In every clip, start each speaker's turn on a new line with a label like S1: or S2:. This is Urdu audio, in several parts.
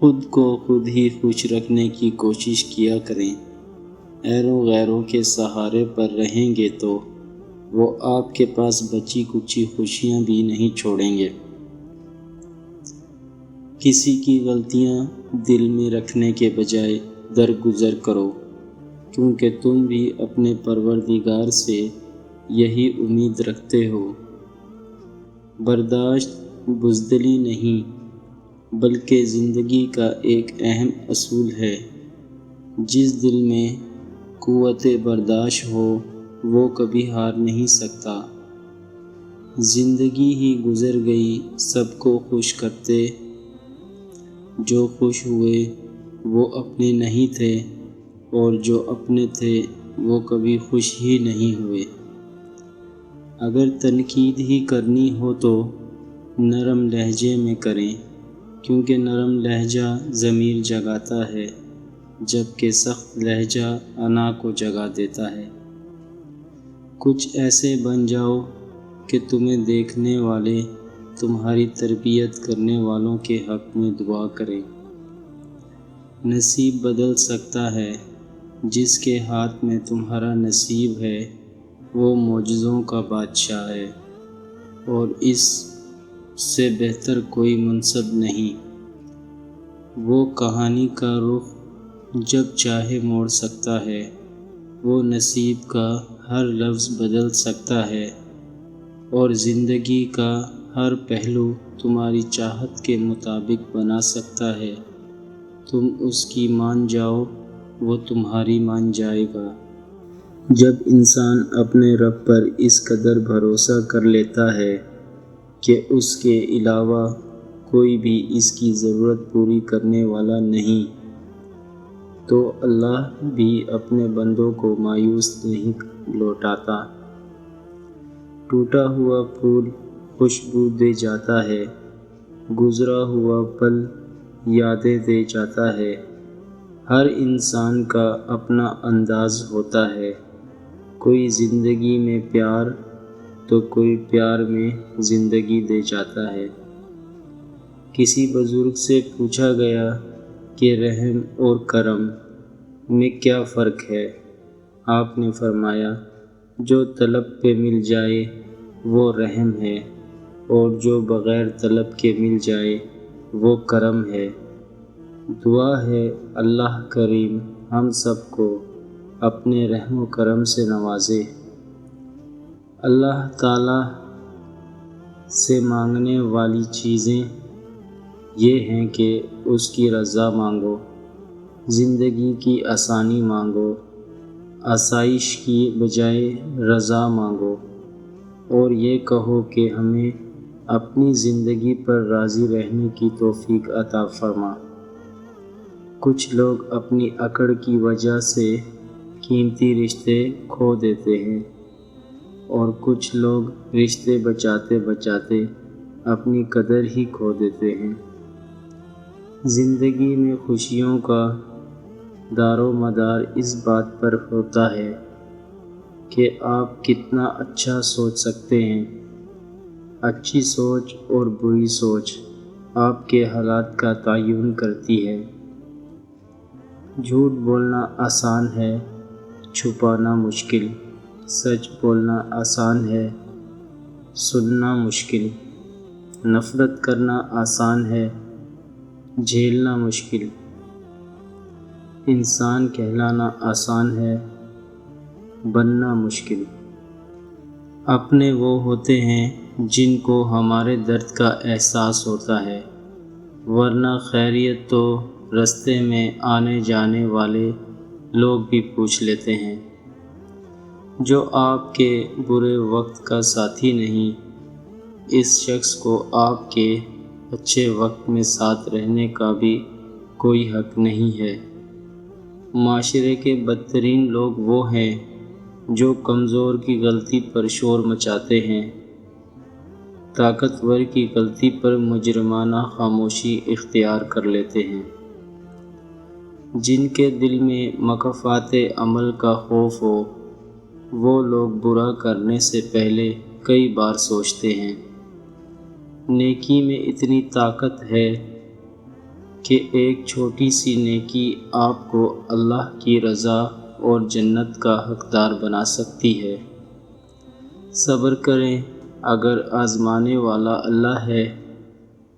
S1: خود کو خود ہی خوش رکھنے کی کوشش کیا کریں۔ ایروں غیروں کے سہارے پر رہیں گے تو وہ آپ کے پاس بچی کچی خوشیاں بھی نہیں چھوڑیں گے۔ کسی کی غلطیاں دل میں رکھنے کے بجائے درگزر کرو، کیونکہ تم بھی اپنے پروردگار سے یہی امید رکھتے ہو۔ برداشت بزدلی نہیں بلکہ زندگی کا ایک اہم اصول ہے۔ جس دل میں قوت برداشت ہو وہ کبھی ہار نہیں سکتا۔ زندگی ہی گزر گئی سب کو خوش کرتے، جو خوش ہوئے وہ اپنے نہیں تھے اور جو اپنے تھے وہ کبھی خوش ہی نہیں ہوئے۔ اگر تنقید ہی کرنی ہو تو نرم لہجے میں کریں، کیونکہ نرم لہجہ ضمیر جگاتا ہے، جبکہ سخت لہجہ انا کو جگا دیتا ہے۔ کچھ ایسے بن جاؤ کہ تمہیں دیکھنے والے تمہاری تربیت کرنے والوں کے حق میں دعا کریں۔ نصیب بدل سکتا ہے، جس کے ہاتھ میں تمہارا نصیب ہے وہ معجزوں کا بادشاہ ہے، اور اس سے بہتر کوئی منصب نہیں۔ وہ کہانی کا رخ جب چاہے موڑ سکتا ہے، وہ نصیب کا ہر لفظ بدل سکتا ہے، اور زندگی کا ہر پہلو تمہاری چاہت کے مطابق بنا سکتا ہے۔ تم اس کی مان جاؤ، وہ تمہاری مان جائے گا۔ جب انسان اپنے رب پر اس قدر بھروسہ کر لیتا ہے کہ اس کے علاوہ کوئی بھی اس کی ضرورت پوری کرنے والا نہیں، تو اللہ بھی اپنے بندوں کو مایوس نہیں لوٹاتا۔ ٹوٹا ہوا پھول خوشبو دے جاتا ہے، گزرا ہوا پل یادیں دے جاتا ہے۔ ہر انسان کا اپنا انداز ہوتا ہے، کوئی زندگی میں پیار تو کوئی پیار میں زندگی دے جاتا ہے۔ کسی بزرگ سے پوچھا گیا کہ رحم اور کرم میں کیا فرق ہے؟ آپ نے فرمایا، جو طلب پہ مل جائے وہ رحم ہے، اور جو بغیر طلب کے مل جائے وہ کرم ہے۔ دعا ہے اللہ کریم ہم سب کو اپنے رحم و کرم سے نوازے۔ اللہ تعالیٰ سے مانگنے والی چیزیں یہ ہیں کہ اس کی رضا مانگو، زندگی کی آسانی مانگو، آسائش کی بجائے رضا مانگو، اور یہ کہو کہ ہمیں اپنی زندگی پر راضی رہنے کی توفیق عطا فرما۔ کچھ لوگ اپنی اکڑ کی وجہ سے قیمتی رشتے کھو دیتے ہیں، اور کچھ لوگ رشتے بچاتے بچاتے اپنی قدر ہی کھو دیتے ہیں۔ زندگی میں خوشیوں کا دار و مدار اس بات پر ہوتا ہے کہ آپ کتنا اچھا سوچ سکتے ہیں۔ اچھی سوچ اور بری سوچ آپ کے حالات کا تعین کرتی ہے۔ جھوٹ بولنا آسان ہے، چھپانا مشکل۔ سچ بولنا آسان ہے، سننا مشکل۔ نفرت کرنا آسان ہے، جھیلنا مشکل۔ انسان کہلانا آسان ہے، بننا مشکل۔ اپنے وہ ہوتے ہیں جن کو ہمارے درد کا احساس ہوتا ہے، ورنہ خیریت تو رستے میں آنے جانے والے لوگ بھی پوچھ لیتے ہیں۔ جو آپ کے برے وقت کا ساتھی نہیں، اس شخص کو آپ کے اچھے وقت میں ساتھ رہنے کا بھی کوئی حق نہیں ہے۔ معاشرے کے بدترین لوگ وہ ہیں جو کمزور کی غلطی پر شور مچاتے ہیں، طاقتور کی غلطی پر مجرمانہ خاموشی اختیار کر لیتے ہیں۔ جن کے دل میں مکافات عمل کا خوف ہو، وہ لوگ برا کرنے سے پہلے کئی بار سوچتے ہیں۔ نیکی میں اتنی طاقت ہے کہ ایک چھوٹی سی نیکی آپ کو اللہ کی رضا اور جنت کا حقدار بنا سکتی ہے۔ صبر کریں، اگر آزمانے والا اللہ ہے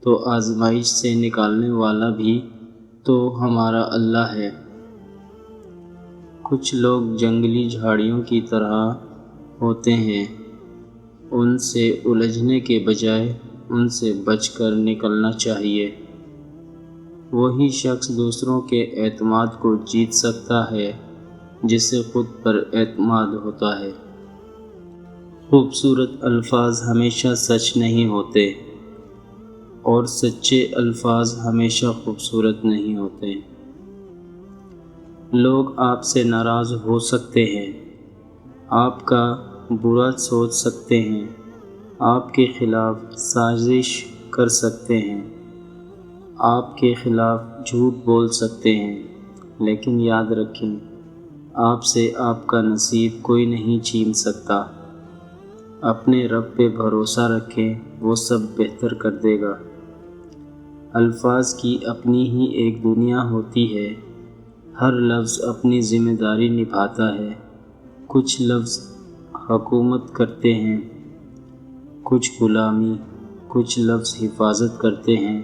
S1: تو آزمائش سے نکالنے والا بھی تو ہمارا اللہ ہے۔ کچھ لوگ جنگلی جھاڑیوں کی طرح ہوتے ہیں، ان سے الجھنے کے بجائے ان سے بچ کر نکلنا چاہیے۔ وہی شخص دوسروں کے اعتماد کو جیت سکتا ہے جسے خود پر اعتماد ہوتا ہے۔ خوبصورت الفاظ ہمیشہ سچ نہیں ہوتے اور سچے الفاظ ہمیشہ خوبصورت نہیں ہوتے۔ لوگ آپ سے ناراض ہو سکتے ہیں، آپ کا برا سوچ سکتے ہیں، آپ کے خلاف سازش کر سکتے ہیں، آپ کے خلاف جھوٹ بول سکتے ہیں، لیکن یاد رکھیں، آپ سے آپ کا نصیب کوئی نہیں چھین سکتا۔ اپنے رب پہ بھروسہ رکھیں، وہ سب بہتر کر دے گا۔ الفاظ کی اپنی ہی ایک دنیا ہوتی ہے، ہر لفظ اپنی ذمہ داری نبھاتا ہے۔ کچھ لفظ حکومت کرتے ہیں، کچھ غلامی، کچھ لفظ حفاظت کرتے ہیں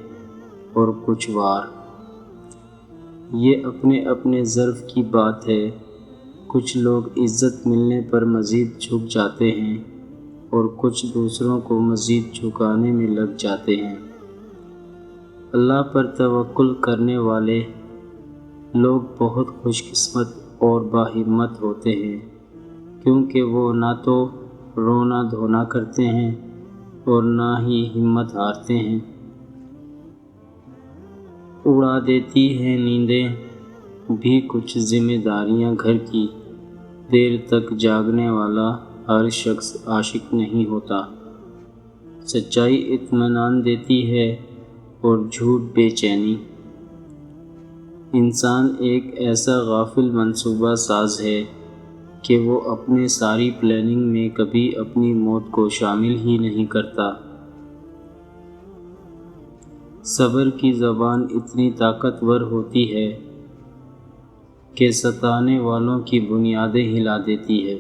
S1: اور کچھ وار۔ یہ اپنے اپنے ظرف کی بات ہے۔ کچھ لوگ عزت ملنے پر مزید جھک جاتے ہیں اور کچھ دوسروں کو مزید جھکانے میں لگ جاتے ہیں۔ اللہ پر توکل کرنے والے لوگ بہت خوش قسمت اور باہمت ہوتے ہیں، کیونکہ وہ نہ تو رونا دھونا کرتے ہیں اور نہ ہی ہمت ہارتے ہیں۔ اڑا دیتی ہیں نیندیں بھی کچھ ذمہ داریاں گھر کی، دیر تک جاگنے والا ہر شخص عاشق نہیں ہوتا۔ سچائی اطمینان دیتی ہے اور جھوٹ بے چینی۔ انسان ایک ایسا غافل منصوبہ ساز ہے کہ وہ اپنے ساری پلاننگ میں کبھی اپنی موت کو شامل ہی نہیں کرتا۔ صبر کی زبان اتنی طاقتور ہوتی ہے کہ ستانے والوں کی بنیادیں ہلا دیتی ہے۔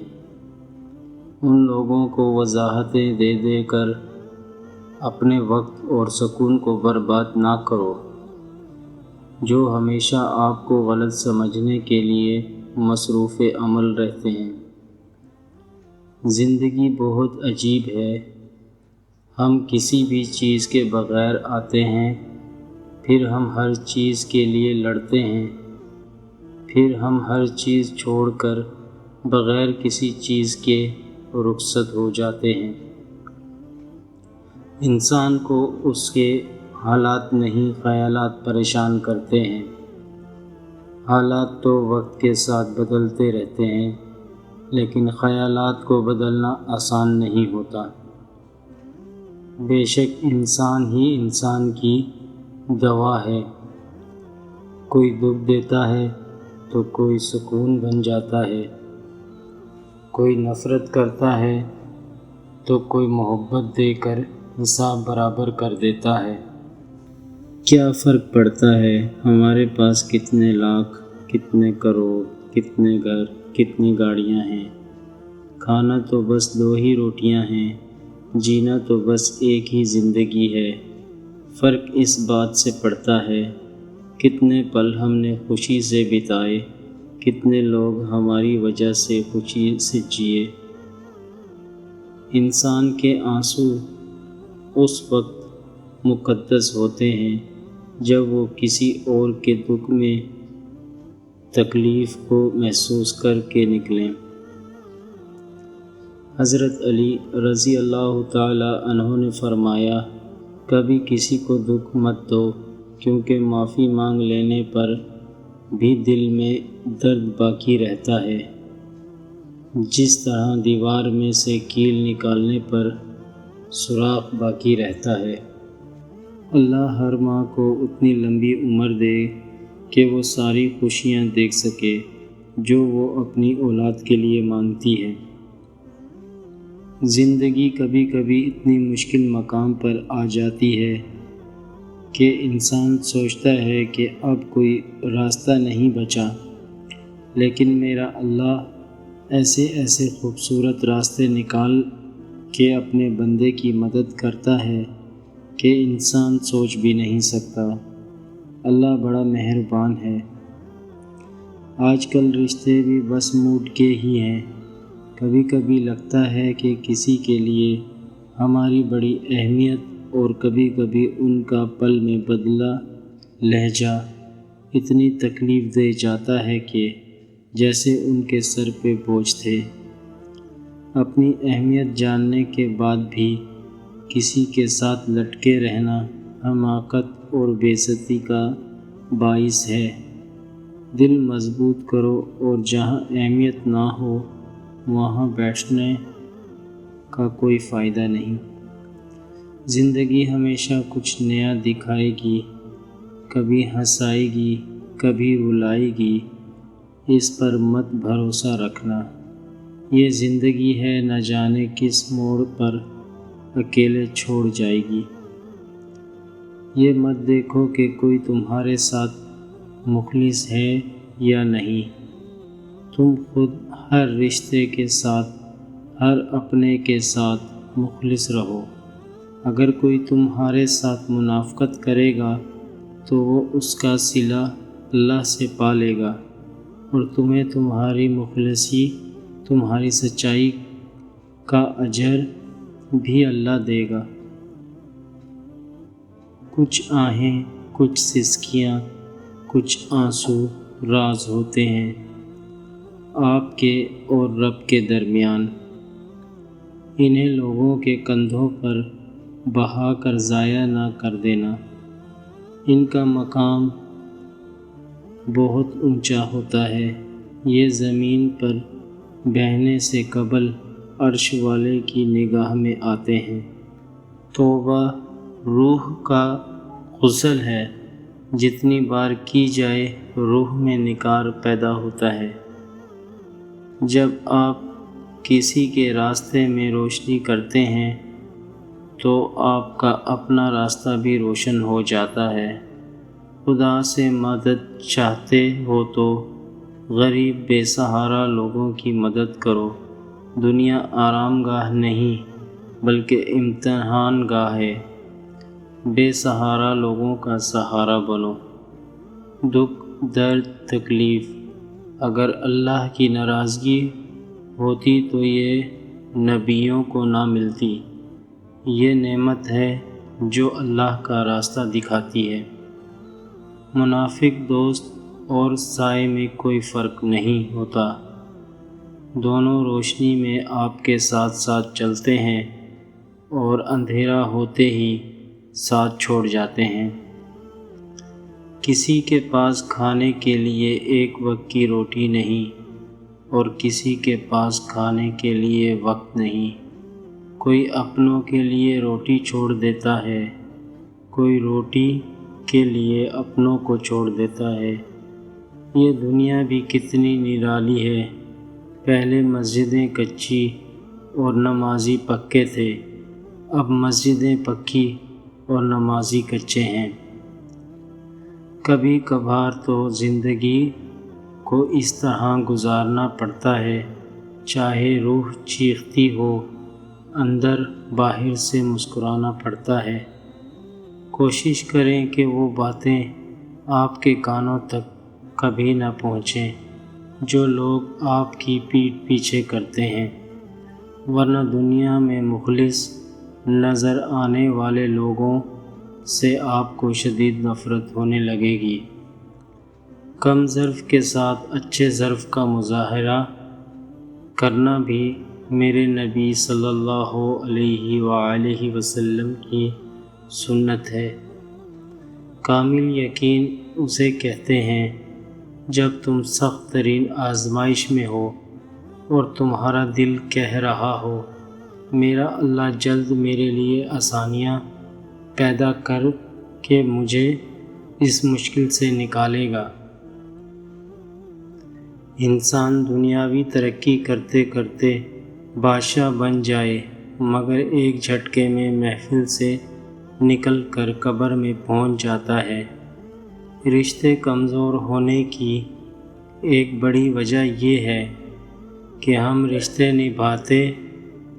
S1: ان لوگوں کو وضاحتیں دے دے کر اپنے وقت اور سکون کو برباد نہ کرو، جو ہمیشہ آپ کو غلط سمجھنے کے لیے مصروف عمل رہتے ہیں۔ زندگی بہت عجیب ہے، ہم کسی بھی چیز کے بغیر آتے ہیں، پھر ہم ہر چیز کے لیے لڑتے ہیں، پھر ہم ہر چیز چھوڑ کر بغیر کسی چیز کے رخصت ہو جاتے ہیں۔ انسان کو اس کے حالات نہیں خیالات پریشان کرتے ہیں۔ حالات تو وقت کے ساتھ بدلتے رہتے ہیں، لیکن خیالات کو بدلنا آسان نہیں ہوتا۔ بے شک انسان ہی انسان کی دوا ہے، کوئی دکھ دیتا ہے تو کوئی سکون بن جاتا ہے، کوئی نفرت کرتا ہے تو کوئی محبت دے کر حساب برابر کر دیتا ہے۔ کیا فرق پڑتا ہے ہمارے پاس کتنے لاکھ، کتنے کروڑ، کتنے گھر، کتنی گاڑیاں ہیں؟ کھانا تو بس 2 ہی روٹیاں ہیں، جینا تو بس ایک ہی زندگی ہے۔ فرق اس بات سے پڑتا ہے کتنے پل ہم نے خوشی سے بتائے، کتنے لوگ ہماری وجہ سے خوشی سے جیے۔ انسان کے آنسو اس وقت مقدس ہوتے ہیں جب وہ کسی اور کے دکھ میں تکلیف کو محسوس کر کے نکلیں۔ حضرت علی رضی اللہ تعالی عنہ نے فرمایا، کبھی کسی کو دکھ مت دو، کیونکہ معافی مانگ لینے پر بھی دل میں درد باقی رہتا ہے، جس طرح دیوار میں سے کیل نکالنے پر سوراخ باقی رہتا ہے۔ اللہ ہر ماں کو اتنی لمبی عمر دے کہ وہ ساری خوشیاں دیکھ سکے جو وہ اپنی اولاد کے لیے مانگتی ہے۔ زندگی کبھی کبھی اتنی مشکل مقام پر آ جاتی ہے کہ انسان سوچتا ہے کہ اب کوئی راستہ نہیں بچا، لیکن میرا اللہ ایسے ایسے خوبصورت راستے نکال کے اپنے بندے کی مدد کرتا ہے کہ انسان سوچ بھی نہیں سکتا۔ اللہ بڑا مہربان ہے۔ آج کل رشتے بھی بس موڈ کے ہی ہیں۔ کبھی کبھی لگتا ہے کہ کسی کے لیے ہماری بڑی اہمیت، اور کبھی کبھی ان کا پل میں بدلا لہجہ اتنی تکلیف دے جاتا ہے کہ جیسے ان کے سر پہ بوجھ تھے۔ اپنی اہمیت جاننے کے بعد بھی کسی کے ساتھ لٹکے رہنا حماقت اور بے عزتی کا باعث ہے۔ دل مضبوط کرو، اور جہاں اہمیت نہ ہو وہاں بیٹھنے کا کوئی فائدہ نہیں۔ زندگی ہمیشہ کچھ نیا دکھائے گی، کبھی ہنسائے گی، کبھی رلائے گی، اس پر مت بھروسہ رکھنا۔ یہ زندگی ہے، نہ جانے کس موڑ پر اکیلے چھوڑ جائے گی۔ یہ مت دیکھو کہ کوئی تمہارے ساتھ مخلص ہے یا نہیں۔ تم خود ہر رشتے کے ساتھ، ہر اپنے کے ساتھ مخلص رہو۔ اگر کوئی تمہارے ساتھ منافقت کرے گا تو وہ اس کا صلہ اللہ سے پا لے گا، اور تمہیں تمہاری مخلصی، تمہاری سچائی کا اجر بھی اللہ دے گا۔ کچھ آہیں، کچھ سسکیاں، کچھ آنسو راز ہوتے ہیں آپ کے اور رب کے درمیان۔ انہیں لوگوں کے کندھوں پر بہا کر ضائع نہ کر دینا۔ ان کا مقام بہت اونچا ہوتا ہے۔ یہ زمین پر بہنے سے قبل عرش والے کی نگاہ میں آتے ہیں۔ توبہ روح کا غسل ہے، جتنی بار کی جائے روح میں نکھار پیدا ہوتا ہے۔ جب آپ کسی کے راستے میں روشنی کرتے ہیں تو آپ کا اپنا راستہ بھی روشن ہو جاتا ہے۔ خدا سے مدد چاہتے ہو تو غریب بے سہارا لوگوں کی مدد کرو۔ دنیا آرام گاہ نہیں بلکہ امتحان گاہ ہے۔ بے سہارا لوگوں کا سہارا بنو۔ دکھ، درد، تکلیف، اگر اللہ کی ناراضگی ہوتی تو یہ نبیوں کو نہ ملتی۔ یہ نعمت ہے جو اللہ کا راستہ دکھاتی ہے۔ منافق دوست اور سائے میں کوئی فرق نہیں ہوتا، دونوں روشنی میں آپ کے ساتھ ساتھ چلتے ہیں اور اندھیرا ہوتے ہی ساتھ چھوڑ جاتے ہیں۔ کسی کے پاس کھانے کے لیے ایک وقت کی روٹی نہیں، اور کسی کے پاس کھانے کے لیے وقت نہیں۔ کوئی اپنوں کے لیے روٹی چھوڑ دیتا ہے، کوئی روٹی کے لیے اپنوں کو چھوڑ دیتا ہے۔ یہ دنیا بھی کتنی نرالی ہے۔ پہلے مسجدیں کچی اور نمازی پکے تھے، اب مسجدیں پکی اور نمازی کچے ہیں۔ کبھی کبھار تو زندگی کو اس طرح گزارنا پڑتا ہے چاہے روح چیختی ہو، اندر باہر سے مسکرانا پڑتا ہے۔ کوشش کریں کہ وہ باتیں آپ کے کانوں تک کبھی نہ پہنچیں جو لوگ آپ کی پیٹھ پیچھے کرتے ہیں، ورنہ دنیا میں مخلص نظر آنے والے لوگوں سے آپ کو شدید نفرت ہونے لگے گی۔ کم ظرف کے ساتھ اچھے ظرف کا مظاہرہ کرنا بھی میرے نبی صلی اللہ علیہ وآلہ وسلم کی سنت ہے۔ کامل یقین اسے کہتے ہیں جب تم سخت ترین آزمائش میں ہو اور تمہارا دل کہہ رہا ہو میرا اللہ جلد میرے لیے آسانیاں پیدا کر کے مجھے اس مشکل سے نکالے گا۔ انسان دنیاوی ترقی کرتے کرتے بادشاہ بن جائے مگر ایک جھٹکے میں محفل سے نکل کر قبر میں پہنچ جاتا ہے۔ رشتے کمزور ہونے کی ایک بڑی وجہ یہ ہے کہ ہم رشتے نبھاتے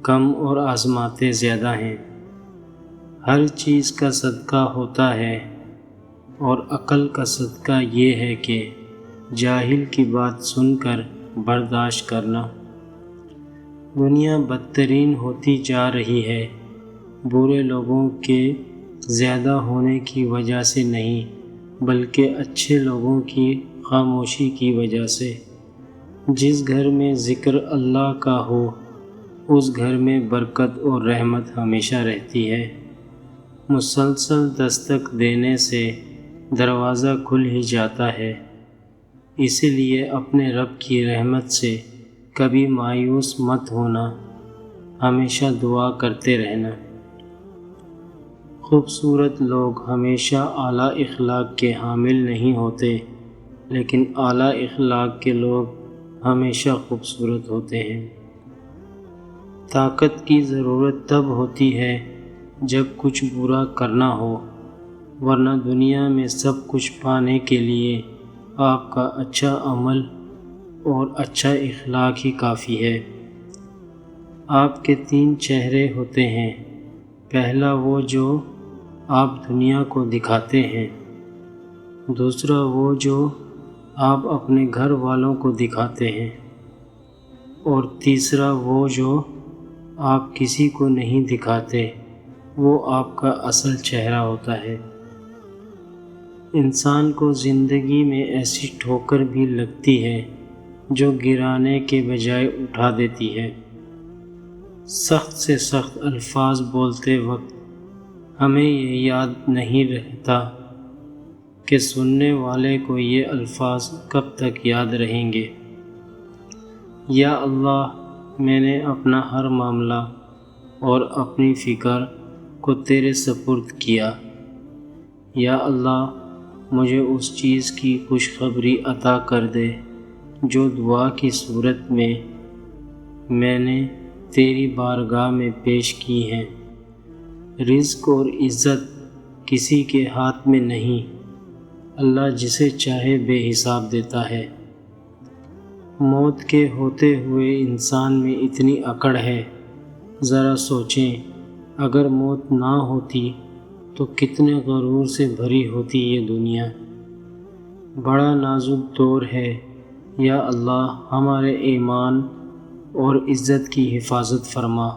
S1: کم اور آزماتے زیادہ ہیں۔ ہر چیز کا صدقہ ہوتا ہے اور عقل کا صدقہ یہ ہے کہ جاہل کی بات سن کر برداشت کرنا۔ دنیا بدترین ہوتی جا رہی ہے، برے لوگوں کے زیادہ ہونے کی وجہ سے نہیں بلکہ اچھے لوگوں کی خاموشی کی وجہ سے۔ جس گھر میں ذکر اللہ کا ہو اس گھر میں برکت اور رحمت ہمیشہ رہتی ہے۔ مسلسل دستک دینے سے دروازہ کھل ہی جاتا ہے، اسی لیے اپنے رب کی رحمت سے کبھی مایوس مت ہونا، ہمیشہ دعا کرتے رہنا۔ خوبصورت لوگ ہمیشہ اعلیٰ اخلاق کے حامل نہیں ہوتے، لیکن اعلیٰ اخلاق کے لوگ ہمیشہ خوبصورت ہوتے ہیں۔ طاقت کی ضرورت تب ہوتی ہے جب کچھ برا کرنا ہو، ورنہ دنیا میں سب کچھ پانے کے لیے آپ کا اچھا عمل اور اچھا اخلاق ہی کافی ہے۔ آپ کے 3 چہرے ہوتے ہیں، پہلا وہ جو آپ دنیا کو دکھاتے ہیں، دوسرا وہ جو آپ اپنے گھر والوں کو دکھاتے ہیں، اور تیسرا وہ جو آپ کسی کو نہیں دکھاتے، وہ آپ کا اصل چہرہ ہوتا ہے۔ انسان کو زندگی میں ایسی ٹھوکر بھی لگتی ہے جو گرانے کے بجائے اٹھا دیتی ہے۔ سخت سے سخت الفاظ بولتے وقت ہمیں یہ یاد نہیں رہتا کہ سننے والے کو یہ الفاظ کب تک یاد رہیں گے۔ یا اللہ، میں نے اپنا ہر معاملہ اور اپنی فکر کو تیرے سپرد کیا۔ یا اللہ، مجھے اس چیز کی خوشخبری عطا کر دے جو دعا کی صورت میں نے تیری بارگاہ میں پیش کی ہیں۔ رزق اور عزت کسی کے ہاتھ میں نہیں، اللہ جسے چاہے بے حساب دیتا ہے۔ موت کے ہوتے ہوئے انسان میں اتنی اکڑ ہے، ذرا سوچیں اگر موت نہ ہوتی تو کتنے غرور سے بھری ہوتی یہ دنیا۔ بڑا نازک دور ہے، یا اللہ ہمارے ایمان اور عزت کی حفاظت فرما۔